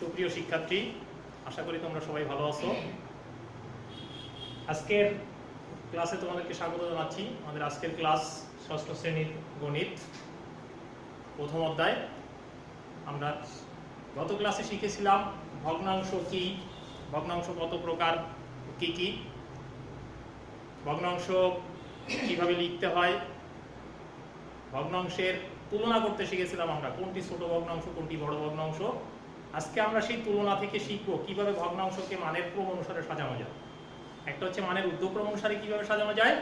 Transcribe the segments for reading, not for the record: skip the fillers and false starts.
সুপ্রিয় শিক্ষার্থী, আশা করি তোমরা সবাই ভালো আছো। আজকের ক্লাসে তোমাদেরকে স্বাগত জানাচ্ছি। আমাদের আজকের ক্লাস ষষ্ঠ শ্রেণীর গণিত প্রথম অধ্যায়। আমরা গত ক্লাসে শিখেছিলাম ভগ্নাংশ কি, ভগ্নাংশ কত প্রকার, কি কি ভগ্নাংশ কিভাবে লিখতে হয়, ভগ্নাংশের তুলনা করতে শিখেছিলাম আমরা, কোনটি ছোট ভগ্নাংশ কোনটি বড় ভগ্নাংশ। আজকে আমরা সেই তুলনা থেকে শিখব কিভাবে ভগ্নাংশকে মানের ক্রম অনুসারে সাজানো যায়। একটা হচ্ছে মানের ঊর্ধ্বক্রম অনুসারে কিভাবে সাজানো যায়,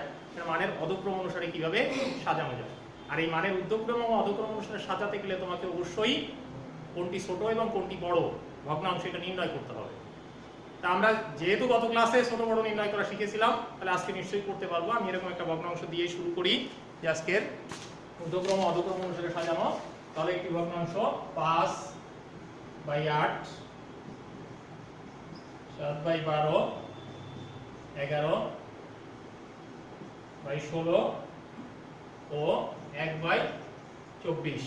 মানের অধক্রম অনুসারে কিভাবে সাজানো যায়। আর এই মানের ঊর্ধ্বক্রম এবং অধক্রম অনুসারে সাজাতে গেলে তোমাকে অবশ্যই কোনটি ছোট এবং কোনটি বড় ভগ্নাংশ এটা নির্ণয় করতে হবে। তা আমরা যেহেতু গত ক্লাসে ছোট বড় নির্ণয় করা শিখেছিলাম, তাহলে আজকে নিশ্চয়ই করতে পারবো। আমি এরকম একটা ভগ্নাংশ দিয়ে শুরু করি যে আজকের ঊর্ধ্বক্রম অধক্রম অনুসারে সাজানো। তাহলে একটি ভগ্নাংশ 5/8, 7/12, 11/16 ও 1/24।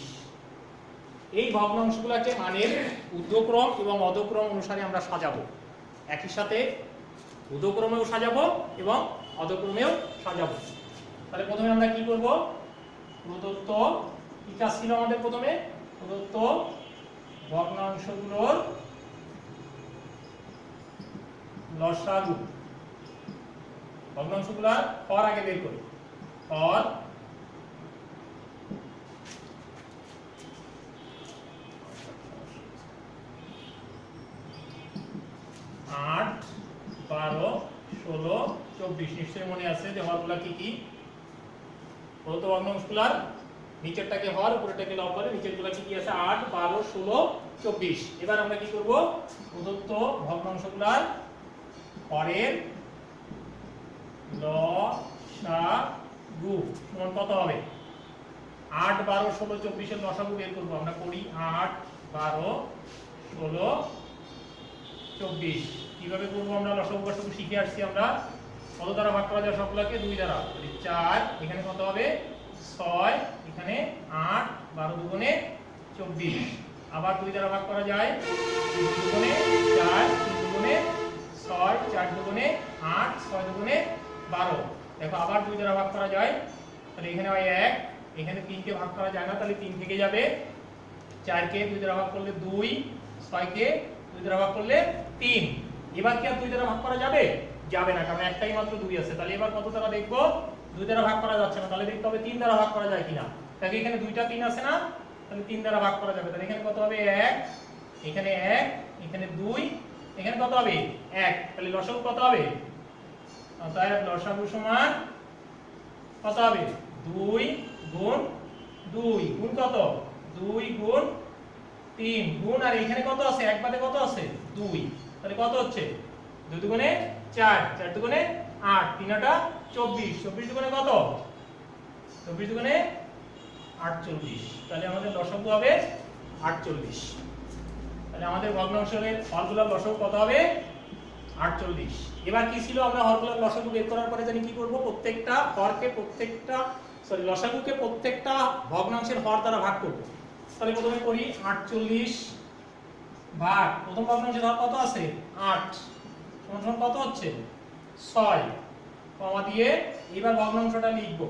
এই ভগ্নাংশগুলোকে মানের ঊর্ধ্বক্রম এবং অধক্রম অনুসারে আমরা সাজাবো। একই সাথে ঊর্ধ্বক্রমেও সাজাবো এবং অধক্রমেও সাজাবো। তাহলে প্রথমে আমরা কি করব, প্রদত্ত কি কাজ ছিল আমাদের, প্রথমে প্রদত্ত ভগ্নাংশগুলোর লসাগু, ভগ্নাংশগুলোর হর আগে বের করি। হর 8, 12, 16, 24। নিশ্চয়ই মনে আছে যে হরগুলা কি কি। প্রদত্ত ভগ্নাংশগুলোর নিচেরটাকে হর, উপরেরটাকে লব করে, নিচেরগুলা কি কি আছে 8, 12, 16, 24। এবার আমরা কি করব, প্রদত্ত ভগ্নাংশগুলোর হরের লসাগু সমান কত হবে। 8, 12, 16, 24 এর লসাগু বের করব। আমরা করি 8, 12, 16, 24। কিভাবে করবো আমরা লসাগু গসাগু শিখে আসছি। আমরা কত দ্বারা ভাগ করা যায় সবগুলোকে, 2 দ্বারা। 4, এখানে কত হবে 6, এখানে 8, 12 দুগুণে 24। আবার 2 দ্বারা ভাগ করা যায়, 2 দুগুণে 4, 3 দুগুণে 6, 4 দুগুণে 8, 6 দুগুণে 12। দেখো আবার 2 দ্বারা ভাগ করা যায়, তাহলে এখানে হয় 1, এখানে 3 কে ভাগ করা যায় না, তাহলে 3 থেকে যাবে। 4 কে 2 দ্বারা ভাগ করলে 2, 6 কে 2 দ্বারা ভাগ করলে 3। এবার কি আর 2 দ্বারা ভাগ করা যাবে? যাবে না, কারণ একটাই মাত্র 2 আছে। তাহলে এবার কত দ্বারা দেখবো, 2 দ্বারা ভাগ করা যাচ্ছে না, তাহলে দেখতে হবে 3 দ্বারা ভাগ করা যায় কিনা। তাহলে এখানে 2টা 3 আছে না, তাহলে 3 দ্বারা ভাগ করা যাবে। তাহলে এখানে কত হবে 1, এখানে 1, এখানে 2, এখানে কত হবে 1। তাহলে লসাগু কত হবে, অতএব লসাগু সমান কত হবে 2 গুণ 2 গুণ কত, 2 গুণ 3 গুণ, আর এখানে কত আছে, এক বাদে কত আছে 2। তাহলে কত হচ্ছে 2 দুগুণে 4, 4 দুগুণে 8, 3 8 24, 24 দুগুণে কত, 24 দুগুণে 48। তাহলে আমাদের লসাগু হবে 48। তাহলে আমাদের ভগ্নাংশের হরগুলোর লসাগু কত হবে 48। এবার কি ছিল, আমরা হরগুলোর লসাগু বের করার পরে জানি কি করব, প্রত্যেকটা হরকে লসাগুকে প্রত্যেকটা ভগ্নাংশের হর দ্বারা ভাগ করব। তাহলে প্রথমে করি 48 ভাগ, প্রথম ভগ্নাংশের হর কত আছে 8, সমান কত হচ্ছে 6, কমা দিয়ে এবার ভগ্নাংশটা লিখব।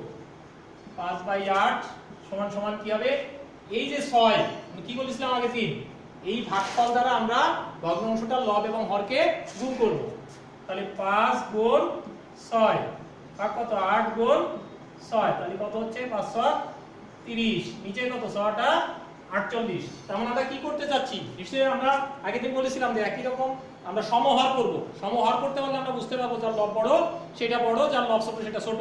5/8 সমান সমান কি হবে, এই যে 6 কি বলেছিলাম আগে 3, এই ভাগফল দ্বারা আমরা ভগ্নাংশটা লব এবং হরকে গুণ করব। তাহলে 5 গুণ 6 ভাগ কত 8 গুণ 6, তাহলে কত হচ্ছে 530। নিচে কত 6টা 48। তার মানে আমরা কি করতে চাচ্ছি, নিশ্চয়ই আমরা আগে থেকে বলেছিলাম যে একই রকম আমরা সমহর করব। সমহর করতে পারলে আমরা বুঝতে পারবো যার লব বড় সেটা বড়, যার লব ছোট সেটা ছোট।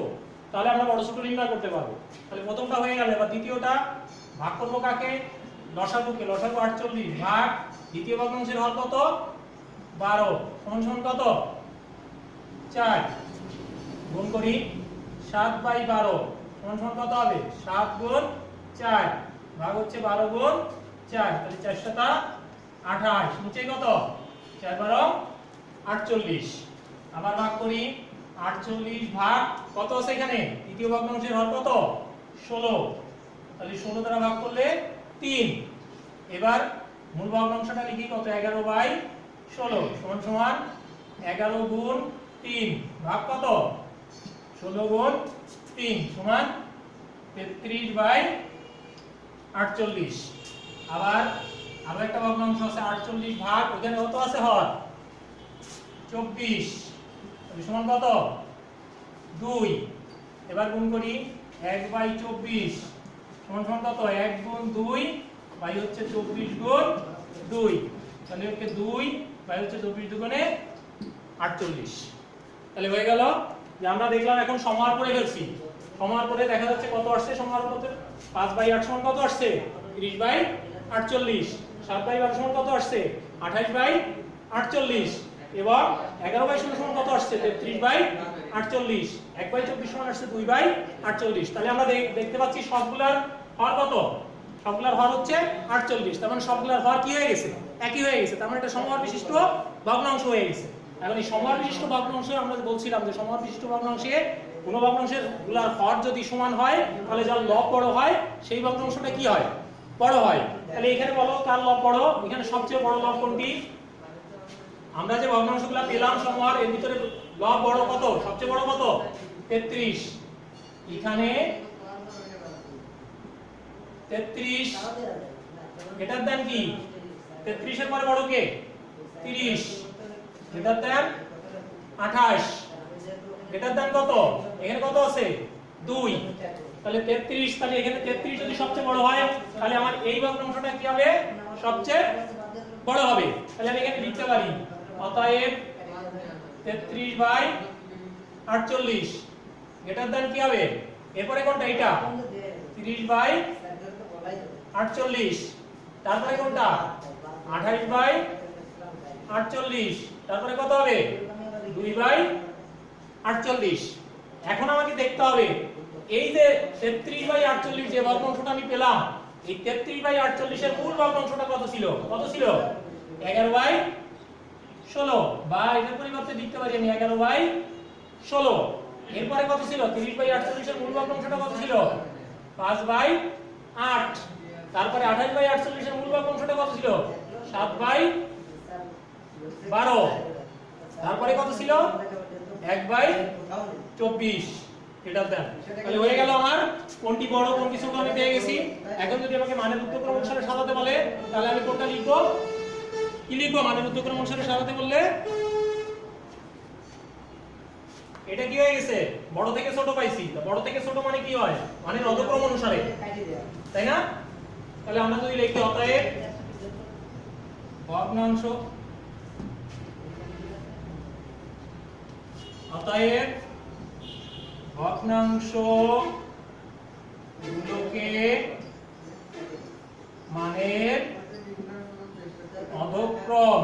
তাহলে আমরা বড় ছোট নির্ণয় করতে পারবো। তাহলে প্রথমটা হয়ে গেল। এবার দ্বিতীয়টা ভাগ করব কাকে, লসাগুকে। লসাগু 48 ভাগ দ্বিতীয় ভগ্নাংশের হর কত 12 সমান সমান কত 4, গুণ করি 7/12 সমান সমান কত হবে 7 গুণ 4 ভাগ হচ্ছে 12 গুণ 4, তাহলে 4 7 28। নিচে কত 4 12 48। আবার ভাগ করি 48 ভাগ কত আছে এখানে, তৃতীয় ভগ্নাংশের হর কত 16, তাহলে 16 দ্বারা ভাগ করলে 3। এবার মূল ভগ্নাংশটা লিখি কত 11/16 সমান সমান 11 গুণ 3 ভাগ কত 16 গুণ 3 সমান 33/48। আবার আরো একটা ভগ্নাংশ আছে 48 ভাগ ওখানে কত আছে হর 24 সমান কত 2। এবার গুণ করি 1/24 সমান সমান কত 1 গুণ 2 বাই হচ্ছে 24 গুণ 2 তাহলে হচ্ছে 2 বাই হচ্ছে 24 দুগুণে 48। তাহলে হয়ে গেল যে আমরা দেখলাম এখন সমাহার করে ফেলছি। সমাহার করে দেখা যাচ্ছে কত আসছে সমাহার করতে 5/8 সমান কত আসছে 30/48। 7/12 সমান কত আসছে 28/48 এবং 11/16 সমান কত আসছে 33/48। 1/24 সমান আসছে 2/48। তাহলে আমরা দেখতে পাচ্ছি সবগুলার হর কত সবগুলার হর হচ্ছে 48। তার মানে সবগুলার হর কি হয়ে গেছে একই হয়ে গেছে। তার মানে এটা সমহর বিশিষ্ট ভগ্নাংশ হয়ে গেছে। এখন এই সমহর বিশিষ্ট ভগ্নাংশে আমরা বলছিলাম যে সমহর বিশিষ্ট ভগ্নাংশে কোন ভগ্নাংশের গুলার হর যদি সমান হয় তাহলে যার লব বড় হয় সেই ভগ্নাংশটা কি হয় বড় হয়। তাহলে এখানে বলো কার লব বড়, এখানে সবচেয়ে বড় লব কোনটি? আমরা যে ভগ্নাংশগুলো পেলাম সমহর এর ভিতরে লব বড় কত সবচেয়ে বড় কত 33। এখানে 33 এটার দাম কি 33 এর পরে বড় কে 30 এটার দাম 28 এটার দাম কত এখানে কত আছে 2 তাহলে 33 তাহলে এখানে 33 যদি সবচেয়ে বড় হয় তাহলে আমার এই ভগ্নাংশটা কি হবে সবচেয়ে বড় হবে। তাহলে আমি এখানে লিখতে পারি অতএব 33/48 এটার দাম কি হবে এরপরে কোনটা এটা 30/48 তারপরে কোনটা 28/48 তারপরে কত হবে 2/48। এখন আমাকে দেখতে হবে এই যে 33/48 যে ভগ্নাংশটা আমি পেলাম এই 33/48 এর মূল ভগ্নাংশটা কত ছিল 11/16 বা এর পরিবর্তে লিখতে পারি আমি 11/16। এরপরে কত ছিল 30/48 এর মূল ভগ্নাংশটা কত ছিল 5/8। তারপরে 28/48 এর মূল ভগ্নাংশটা কত ছিল 7/12। তারপরে কত ছিল 1/24 এটার দাম। তাহলে হয়ে গেল আমার কোনটি বড় কোনটি ছোট আমি পেয়ে গেছি। এখন যদি আমাকে মানের উদ্যক্রম অনুসারে সাজাতে বলে তাহলে আমি কোনটা লিখবো কি লিখবো মানের উদ্যক্রম অনুসারে সাজাতে বললে এটা কি হয়ে গেছে বড় থেকে ছোট পাইছি। বড় থেকে ছোট মানে কি হয় মানের অধক্রম অনুসারে তাই না। তাহলে আমরা যদি লিখি অতএব ভগ্নাংশ অতএব ভগ্নাংশ গুলোকে মানের অধক্রম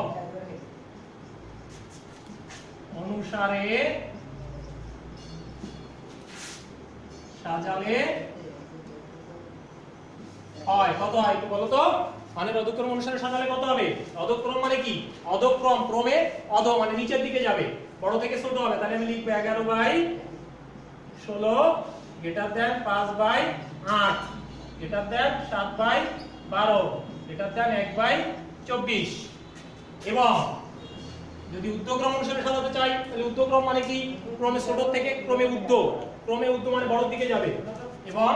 অনুসারে সাজালে হয় কত হয় একটু বলো তো মানের অধক্রম অনুসারে সাজালে কত হবে। অধক্রম মানে কি অধক্রম ক্রমে অধ মানে নিচের দিকে যাবে বড় থেকে ছোট হবে। তাহলে আমি লিখবো 11/16 এটার দাম 5/8 এটার দাম 7/12 এটার দাম 1/24। এবং যদি ঊর্ধ্বক্রম অনুসারে সাজাতে চাই তাহলে ঊর্ধ্বক্রম মানে কি ক্রমে ছোট থেকে ক্রমে ঊর্ধ্ব মানে বড় দিকে যাবে এবং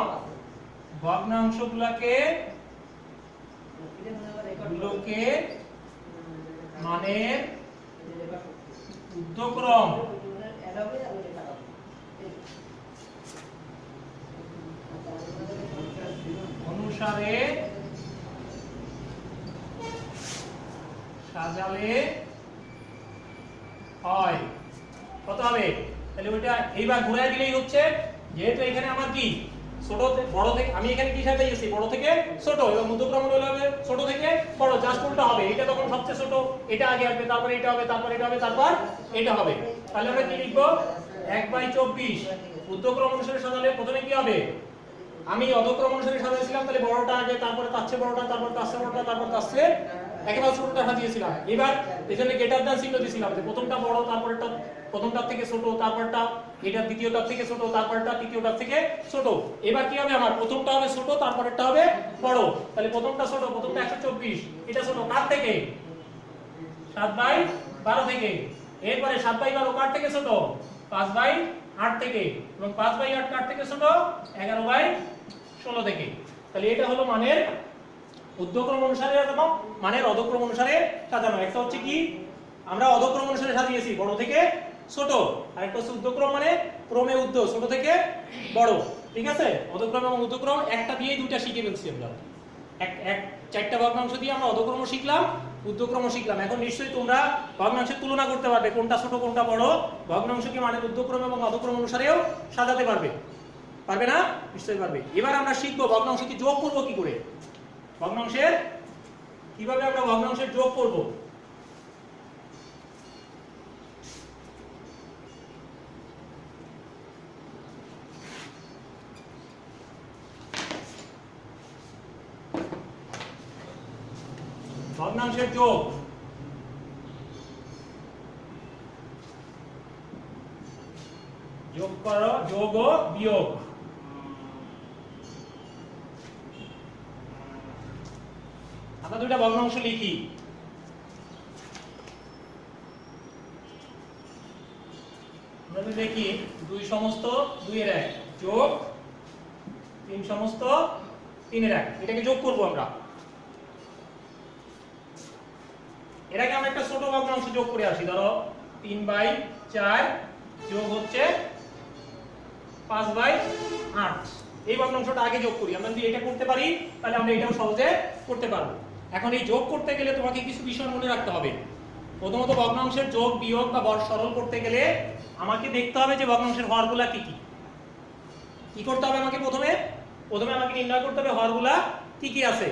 ভগ্নাংশগুলোকে মানের ঊর্ধ্বক্রম অনুসারে সাজালে হয় কত হবে। তাহলে ওইটা এইবার ঘুরায় দিলেই হচ্ছে যেহেতু এখানে আমার কি ছোট বড় থেকে আমি এখানে কি সাথে গেছি বড় থেকে ছোট এবং মধ্যক্রম হলে হবে ছোট থেকে বড় জাস্ট উল্টা হবে। এটা তখন সবচেয়ে ছোট এটা আগে আসবে তারপরে এটা হবে তারপর এটা হবে তারপর এটা হবে। তাহলে আমরা কি লিখবো 1/24 ঊর্ধ্বক্রম অনুসারে সাজালে প্রথমে কি হবে আমি অধক্রম অনুসারে সাজাইছিলাম তাহলে বড়টা আগে তারপরে তার চেয়ে বড়টা তারপর তার চেয়ে বড়টা তারপর তার চেয়ে একেবারে ছোটটা সাজিয়েছিলাম। এবার এজন্য গ্রেটার দ্যান চিহ্ন দিয়েছিলাম যে প্রথমটা বড়, তারপরটা প্রথমটার থেকে ছোট, তারপরটা এটা দ্বিতীয়টার থেকে ছোট, তারপরটা তৃতীয়টার থেকে ছোট। এবার কি হবে, আমার প্রথমটা হবে ছোট, তারপরেরটা হবে বড়। তাহলে প্রথমটা ছোট, প্রথমটা 124, এটা ছোট কার থেকে? 7/12 থেকে। এরপরে 7/12 কার থেকে ছোট? 5/8 থেকে। এবং 5/8 কার থেকে ছোট? 11/16 থেকে। তাহলে এটা হলো মানের ঊর্ধ্বক্রম অনুসারে এবং মানের অধক্রম অনুসারে সাজানো। একটা হচ্ছে কি আমরা অধক্রম অনুসারে সাজিয়েছি বড় থেকে ছোট, আর একটা হচ্ছে ঊর্ধ্বক্রম মানে ক্রমে ঊর্ধ্ব, ছোট থেকে বড়। ঠিক আছে, অধক্রম এবং ঊর্ধ্বক্রম একটা দিয়েই দুইটা শিখে ফেলছি আমরা। এক চারটা ভগ্নাংশ দিয়ে আমরা অধক্রম শিখলাম, ঊর্ধ্বক্রম শিখলাম। এখন নিশ্চয়ই তোমরা ভগ্নাংশের তুলনা করতে পারবে কোনটা ছোট কোনটা বড়, ভগ্নাংশকে মানের ঊর্ধ্বক্রম এবং অধক্রম অনুসারেও সাজাতে পারবে। পারবে না? নিশ্চয়ই পারবে। এবার আমরা শিখবো ভগ্নাংশকে যোগ করব কি করে, ভগ্নাংশের কিভাবে আমরা ভগ্নাংশের যোগ করব। ভগ্নাংশের যোগ যোগ করো, যোগ ও বিয়োগ। আমরা দুইটা ভগ্নাংশ লিখি। আমরা যদি দেখি 2 সমস্ত 2 এর 1 যোগ 3 সমস্ত 3 এর 1, এটাকে যোগ করব আমরা। এর আগে আমরা একটা ছোট ভগ্নাংশ যোগ করে আসি। ধরো 3/4 যোগ হচ্ছে 5/8। এই ভগ্নাংশটা আগে যোগ করি। আমরা যদি এটা করতে পারি তাহলে আমরা এটাও সহজে করতে পারবো। এখন এই যোগ করতে গেলে তোমাকে কিছু বিষয় মনে রাখতে হবে। প্রথমত ভগ্নাংশের যোগ বিয়োগ বা সরল করতে গেলে আমাকে দেখতে হবে যে ভগ্নাংশের হরগুলা কি কি। কি করতে হবে আমাকে? প্রথমে আমাকে নির্ণয় করতে হবে হরগুলা কি কি আছে।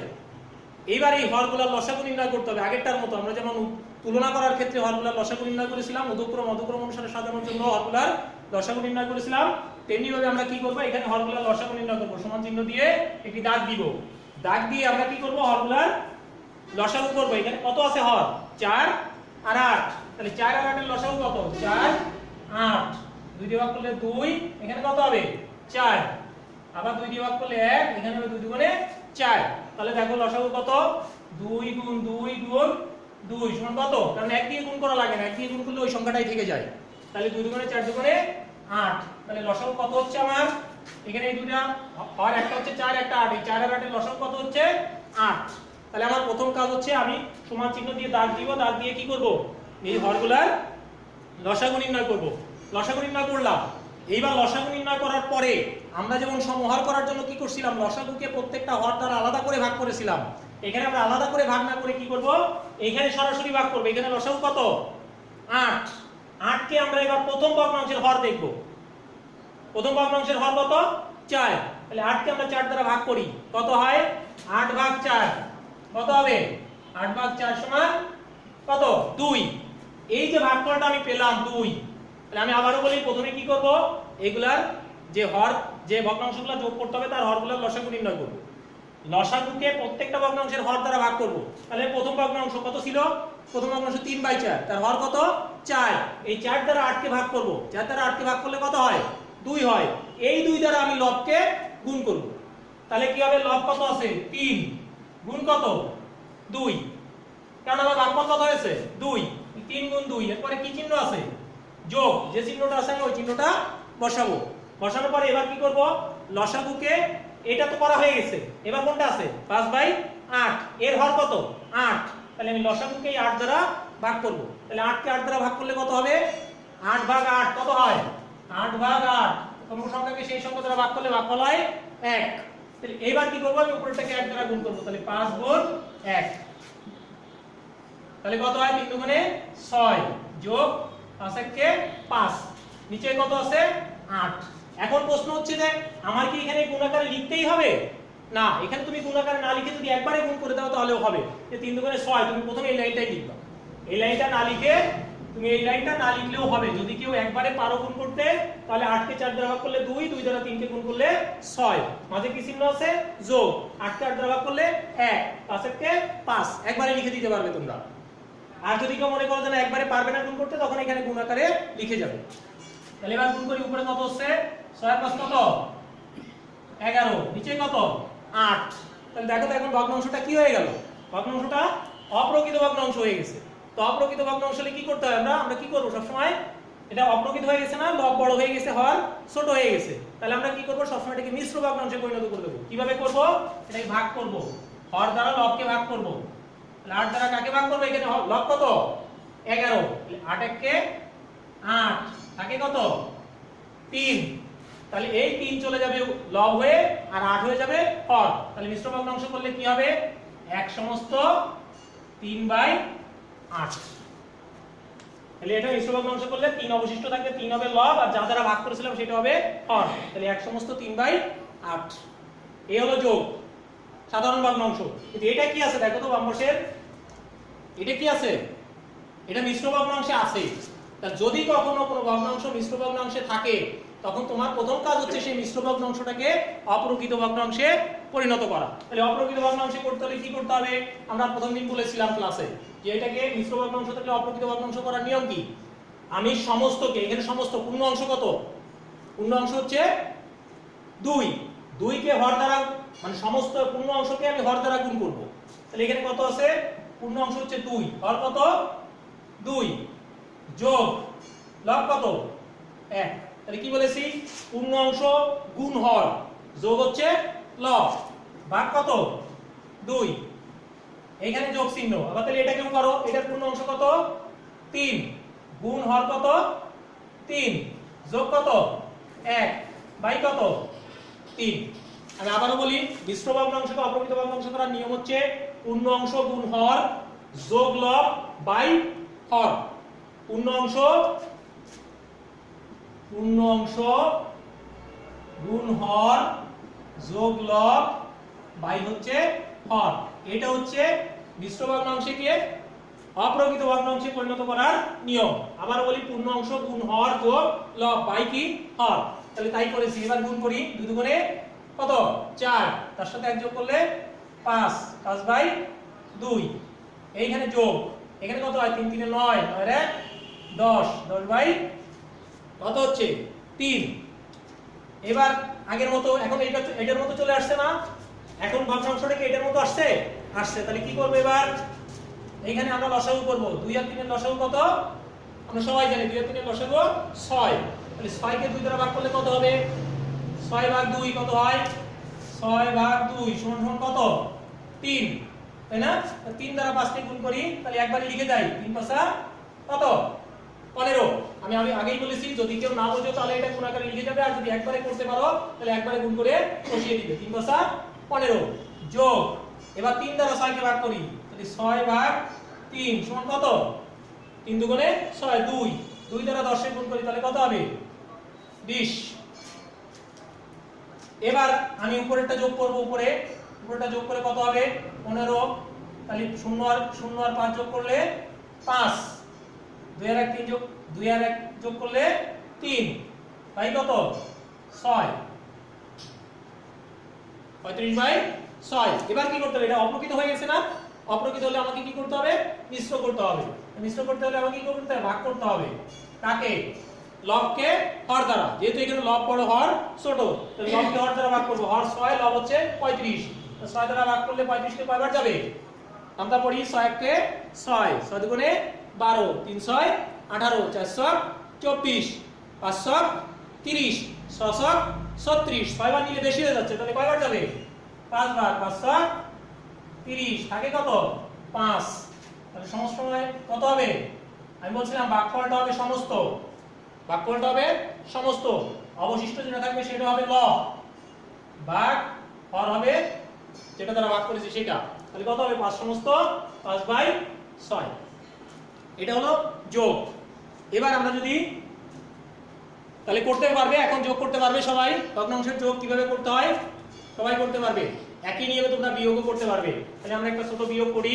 এইবার এই হরগুলার লসাগু নির্ণয় করতে হবে। আগেরটার মতো আমরা যেমন তুলনা করার ক্ষেত্রে হরগুলার লসাগু নির্ণয় করেছিলাম, অধক্রম অনুসারে সাজানোর জন্য হরগুলার লসাগু নির্ণয় করেছিলাম, তেমনি ভাবে আমরা কি করব, এখানে হরগুলার লসাগু নির্ণয় করব। সমান চিহ্ন দিয়ে একটি দাগ দিব। দাগ দিয়ে আমরা কি করব, হরগুলার লসাগু করব। এখানে কত আছে হর? 4 আর 8। তাহলে 4 আর 8 এর লসাগু কত? 4 8। 2 দিয়ে ভাগ করলে 2, এখানে কত হবে? 4। আবার 2 দিয়ে ভাগ করলে 1, এখানে হবে 2 দুগুণে 4। তাহলে দেখো লসাগু কত? 2 গুণ 2 গুণ 2 সমান কত? কারণ 1 দিয়ে গুণ করা লাগে না, 1 দিয়ে গুণ করলে ওই সংখ্যাটাই থেকে যায়। তাহলে 2 দুগুণে 4 দুগুণে 8। তাহলে লসাগু কত হচ্ছে আমার? এখানে এই দুইটা হর, একটা হচ্ছে 4 একটা 8, এই 4 আর 8 এর লসাগু কত হচ্ছে? 8। তাহলে আমার প্রথম কাজ হচ্ছে আমি সমান চিহ্ন দিয়ে দাগ দিব। দাগ দিয়ে কি করব, এই হরগুলার লসাগু নির্ণয় করব। লসাগু নির্ণয় করলাম। এইবার লসাগু নির্ণয় করার পরে আমরা যেমন সমহর করার জন্য কি করছিলাম, লসাগুকে প্রত্যেকটা হর দ্বারা আলাদা করে ভাগ করেছিলাম। এখানে আমরা আলাদা করে ভাগ না করে কি করব, এখানে সরাসরি ভাগ করব। এখানে লসাগু কত? 8। 8 কে আমরা এবার প্রথম ভগ্নাংশের হর দেখব। প্রথম ভগ্নাংশের হর কত? 4। তাহলে 8 কে আমরা 4 দ্বারা ভাগ করি, কত হয়? 8/4 কত হবে? 8/4 সমান কত? 2। এই যে ভাগফলটা আমি পেলাম 2। তাহলে আমি আবারও বলি, প্রথমে কি করব, এগুলার যে হর, যে ভগ্নাংশগুলো যোগ করতে হবে তার হরগুলোর লসাগু নির্ণয় করব। লসাগুকে প্রত্যেকটা ভগ্নাংশের হর দ্বারা ভাগ করব। তাহলে প্রথম ভগ্নাংশ কত ছিল? প্রথম ভগ্নাংশ 3/4, তার হর কত? 4। এই 4 দ্বারা 8 কে ভাগ করব। 4 দ্বারা 8 কে ভাগ করলে কত হয়? 2 হয়। এই 2 দ্বারা আমি লবকে গুণ করব। তাহলে কি হবে? লব কত আছে? 3 গুণ কত? 2। কারণ আমার ভাগফল কত হয়েছে? 2। 3 গুণ 2। এরপরে কি চিহ্ন আছে? যোগ। যে চিহ্নটা আছে আমি ওই চিহ্নটা বসাবো। বসানোর পরে এবার কি করব, লসাগুকে, এটা তো করা হয়ে গেছে, এবার কোনটা আছে? 5/8। এর হর কত? 8। তাহলে আমি লসাগুকে 8 দ্বারা ভাগ করব। তাহলে 8 কে 8 দ্বারা ভাগ করলে কত হবে? 8/8 কত হয়? 8/8। কোনো সংখ্যাকে সেই সংখ্যা দ্বারা ভাগ করলে ভাগফল হয় 1। তাহলে এবার কি করব, আমি উপরেরটাকে 1 দ্বারা গুণ করব। তাহলে 5 গুণ 1, তাহলে কত হয়? 3 দুগুণে 6 যোগ 5 কে 5, নিচে কত আছে? 8। এখন প্রশ্ন হচ্ছে যে আমার কি এখানে গুণাকারে লিখতেই হবে? না, এখানে তুমি গুণাকারে না লিখে যদি একবারে গুণ করে দাও তাহলেও হবে। যে 3 দুগুণে 6, তুমি প্রথমে এই লাইনটাই লিখবা। এই লাইনটা না লিখে তুমি এই লাইনটা না লিখলেও হবে, যদি কেউ একবারে পারো গুণ করতে তাহলে 8 কে 4 দ্বারা ভাগ করলে 2, 2 দ্বারা 3 কে গুণ করলে 6, মাঝে কি চিহ্ন আছে যোগ, 8 কে 8 দ্বারা ভাগ করলে 1, 5 কে 5, একবারে লিখে দিতে পারবে তোমরা। আর যদি কেউ মনে করো যে না একবারে পারবে না গুণ করতে, তখন এখানে গুণ আকারে লিখে যাবে। তাহলে এবার গুণ করি, উপরে কত হচ্ছে 6 আর 5 কত 11, নিচে কত 8। তাহলে দেখো তো এখন ভগ্নাংশটা কি হয়ে গেল, ভগ্নাংশটা অপ্রকৃত ভগ্নাংশ হয়ে গেছে। তো অপ্রকৃত ভগ্নাংশ হলে কি করতে হয়, আমরা কি করব সবসময়, এটা অপ্রকৃত হয়ে গেছে না, লব বড় হয়ে গেছে, হর ছোট হয়ে গেছে, তাহলে আমরা কি করব সবসময় এটাকে মিশ্র ভগ্নাংশে পরিণত করে দেব। কিভাবে করব, এটাকে ভাগ করব, হর দ্বারা লবকে ভাগ করব। তাহলে 8 দ্বারা কাকে ভাগ করব, এখানে লব কত 11, 8 1 কে 8, থাকে কত 3, তাহলে এই 3 চলে যাবে লব হয়ে আর 8 হয়ে যাবে হর। তাহলে মিশ্র ভগ্নাংশ করলে কি হবে 1 সমস্ত 3/8। তাহলে এটা মিশ্র ভগ্নাংশ করলে 3 অবশিষ্ট থাকবে, 3 হবে লব আর যা দ্বারা ভাগ করেছিলাম সেটা হবে হর। তাহলে 1 সমস্ত 3/8, এই হলো যোগ সাধারণ ভগ্নাংশ। কিন্তু এটা কি আছে দেখো তো বামপাশের, এটা কি আছে, এটা মিশ্র ভগ্নাংশে আছে। তা যদি কখনো কোনো ভগ্নাংশ মিশ্র ভগ্নাংশে থাকে, তখন তোমার প্রথম কাজ হচ্ছে সেই মিশ্র ভগ্নাংশটাকে অপ্রকৃত ভগ্নাংশে পরিণত করা। তাহলে অপ্রকৃত ভগ্নাংশে করতে হলে কি করতে হবে, আমরা প্রথম দিন বলেছিলাম ক্লাসে যে এটাকে মিশ্র ভগ্নাংশ থেকে অপ্রকৃত ভগ্নাংশ করার নিয়ম কি, আমি সমস্তকে, এখানে সমস্ত পূর্ণ অংশ কত, পূর্ণ অংশ হচ্ছে 2, 2 কে হর দ্বারা, মানে সমস্ত পূর্ণ অংশকে আমি হর দ্বারা গুণ করব। তাহলে এখানে কত আছে, পূর্ণ অংশ হচ্ছে 2, হর কত 2, যোগ লব কত 1। তাহলে কি বলেছি, পূর্ণ অংশ গুণ হর যোগ হচ্ছে লব, ভাগ কত 2, এখানে যোগ চিহ্ন। আবার তাহলে এটাকেও করো, এটার পূর্ণ অংশ কত 3, গুণ হর কত 3, যোগ কত 1, বাই কত 3। আমি আবারও বলি, মিশ্র ভগ্নাংশকে অপ্রকৃত ভগ্নাংশ করার নিয়ম হচ্ছে পূর্ণ অংশ গুণ হর যোগ লব বাই হর। পূর্ণ অংশ গুণ হর যোগ লব বাই হচ্ছে হর। এটা হচ্ছে মিশ্র ভগ্নাংশকে অপ্রকৃত ভগ্নাংশে পরিণত করার নিয়ম। আবার বলি, পূর্ণ অংশ গুণ হর যোগ লব বাই কি হর। তাহলে তাই করেছি। এবার গুণ করি, 2 দুগুণে কত 4, তার সাথে 1 যোগ করলে 5, 5/2, এইখানে যোগ, এখানে কত হয় 3 3 9, 9 1 10, 10 বাই কত হচ্ছে 3। এবার আগের মতো এখন এটার মতো চলে আসছে না, এখন ভগ্নাংশটা কি এটার মতো আসছে, তাহলে কি করব, এবার এইখানে আমরা লসাগু করব। 2 আর 3 এর লসাগু কত, আমরা সবাই জানি 2 আর 3 এর লসাগু 6। তাহলে 6 কে 2 দ্বারা ভাগ করলে কত হবে, 6/2 কত হয়, 6/2 সমান কত 3, তাই না। 3 দ্বারা 5 কে গুণ করি, তাহলে একবারে লিখে যাই, 3 5 কত 15। আমি আগেই বলেছি যদি কেউ না বোঝো তাহলে এটা গুণ আকারে লিখে যাবে, আর যদি একবারে করতে পারো তাহলে একবারে গুণ করে বসিয়ে দিবে। 3 5 15 যোগ, এবার 3 দ্বারা 6 কে ভাগ করি, তাহলে 6/3 সমান কত, 3 দুগুণে 6, 2, 2 দ্বারা 10 কে গুণ করি, তাহলে কত হবে 20। এবার আমি উপরেরটা যোগ করব, উপরেরটা যোগ করে কত হবে 15, তাহলে 0 আর 5 যোগ করলে 5, 2 আর 1 3 যোগ 2 আর 1 যোগ করলে 3, তাই কত 6, 35/6। এবার কি করতে হবে, এটা অপ্রকৃত হয়ে গেছে না, অপ্রকৃত হলে আমাকে কি করতে হবে, মিশ্র করতে হবে। মিশ্র করতে হলে আমাকে কি করতে হবে, ভাগ করতে হবে। কাকে, লবকে হর দ্বারা, যেহেতু এখানে লব বড় হর ছোট, তাহলে লবকে হর দ্বারা ভাগ করব। হর 6, লব হচ্ছে 35, তো 6 দ্বারা ভাগ করলে 35 কে কয়বার যাবে, আমরা পড়ি 6 কে 6, 6 দুগুণে 12, 3 6 18, 4 24, 5 30, 6 36, 6 বার নিলে বেশি হয়ে যাচ্ছে, তাহলে কয়বার যাবে 5 বার, 5 30, থাকে কত 5। তাহলে সমষ্টি কত হবে, আমি বলছিলাম ভাগফলটা হবে সমস্ত, ভাগফলটা হবে সমস্ত, অবশিষ্ট যেটা থাকবে সেটা হবে লব, ভাগ হর হবে যেটা দ্বারা ভাগ করেছি সেটা। তাহলে কত হবে 5 সমস্ত 5/6, এটা হলো যোগ। এবার আমরা যদি তাহলে করতে পারবে, এখন যোগ করতে পারবে সবাই, ভগ্নাংশের যোগ কিভাবে করতে হয় সবাই করতে পারবে, একই নিয়মে তোমরা বিয়োগও করতে পারবে। তাহলে আমরা একটা ছোট বিয়োগ করি,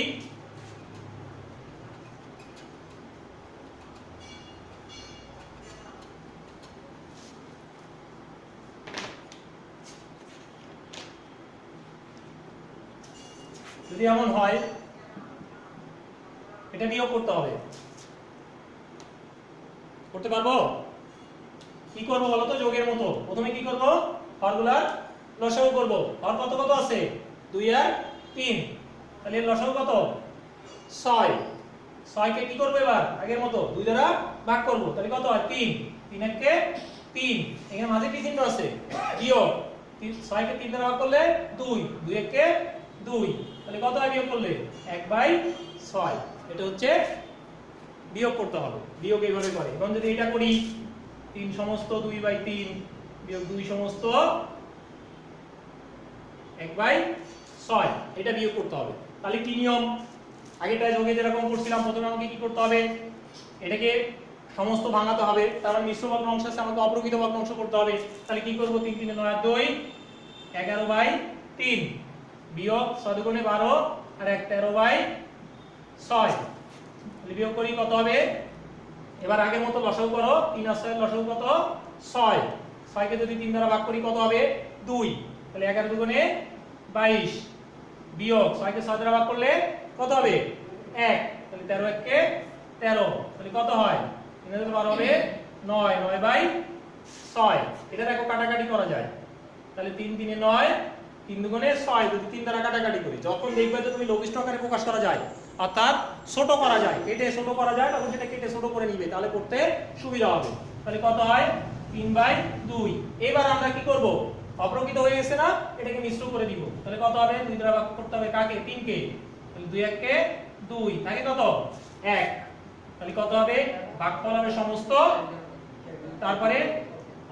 যদি এমন হয় এটা বিয়োগ করতে হবে, করতে পারবো? কি করবো বলো তো? যোগের মতো প্রথমে কি করব, হরগুলার লসাগু করব। হর কত কত আছে? 2 আর 3, তাহলে এর লসাগু কত? 6। 6 কে কি করব এবার? আগের মতো 2 দ্বারা ভাগ করব, তাহলে কত হয়? 3। 3 একে 3, এখানে মাঝে কি চিহ্ন আছে? বিয়োগ। 6 কে 3 দ্বারা ভাগ করলে 2, 2 একে 2, তাহলে কত হয় বিয়োগ করলে? 1/6। এটা হচ্ছে বিয়োগ করতে হবে, বিয়োগ এইভাবে করে। এবং যদি এটা করি 3 সমস্ত 2/3 বিয়োগ 2 সমস্ত 1/6, এটা বিয়োগ করতে হবে। তাহলে কি নিয়ম? আগেটা যোগে যেরকম করছিলাম, প্রথমে আমাকে কি করতে হবে? এটাকে সমস্ত ভাঙাতে হবে, তার মানে মিশ্র ভগ্নাংশ আছে, আমাকে অপ্রকৃত ভগ্নাংশ করতে হবে। তাহলে কি করব? 3 3 9 আর 2 11/3 বিয়োগ 6 দুগুণে 12 আর 1 13/6, তাহলে বিয়োগ করি কত হবে? এবার আগের মতো লসাগু করো, 3 আর 6 এর লসাগু কত? 6। 6 কে যদি 3 দ্বারা ভাগ করি কত হবে? 2, তাহলে 11 দুগুণে 22 বিয়োগ 6 কে 6 দ্বারা ভাগ করলে কত হবে? 1, তাহলে 13 একে 13, তাহলে কত হয়? 3 দ্বারা 12 হবে 9, 9/6। এটা দেখো কাটাকাটি করা যায়, তাহলে 3 3 9, 3 দুগুণে 6, যদি 3 দ্বারা কাটাকাটি করি, যখন দেখবে যে তুমি লঘিষ্ঠ আকারে প্রকাশ করা যায় অর্থাৎ ছোট করা যায়, কেটে ছোট করা যায়, তখন সেটা কেটে ছোট করে নিবে, তাহলে করতে সুবিধা হবে। তাহলে কত হয়? 3/2। এবার আমরা কি করব? অপ্রকৃত হয়ে গেছে না, এটাকে মিশ্র করে দিব, তাহলে কত হবে? 2 দ্বারা ভাগ করতে হবে কাকে? 3 কে, তাহলে 2 1 কে 2 থাকে কত? 1, তাহলে কত হবে? ভাগফল হবে সমস্ত, তারপরে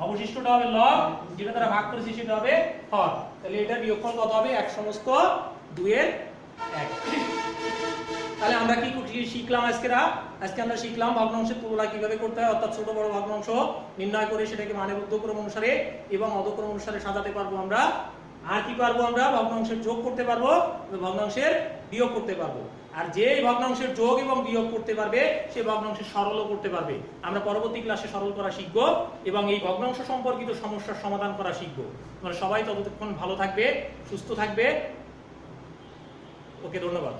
অবশিষ্টটা হবে লব, যেটা দ্বারা ভাগ করেছি সেটা হবে হর, তাহলে এটার বিয়োগফল কত হবে? 1 সমস্ত 2 এর 1। তাহলে আমরা কি শিখলাম আজকে আমরা শিখলাম ভগ্নাংশের তুলনা কিভাবে করতে হয়, অর্থাৎ ছোট বড় ভগ্নাংশ নির্ণয় করে সেটাকে মানের ঊর্ধ্বক্রম অনুসারে এবং অধক্রম অনুসারে সাজাতে পারবো আমরা। আর কি পারবো? আমরা ভগ্নাংশের যোগ করতে পারবো, ভগ্নাংশের বিয়োগ করতে পারবো। আর যে ভগ্নাংশের যোগ এবং বিয়োগ করতে পারবে সে ভগ্নাংশের সরলও করতে পারবে। আমরা পরবর্তী ক্লাসে সরল করা শিখবো এবং এই ভগ্নাংশ সম্পর্কিত সমস্যার সমাধান করা শিখবো। তোমরা সবাই ততক্ষণ ভালো থাকবে, সুস্থ থাকবে। ওকে, ধন্যবাদ।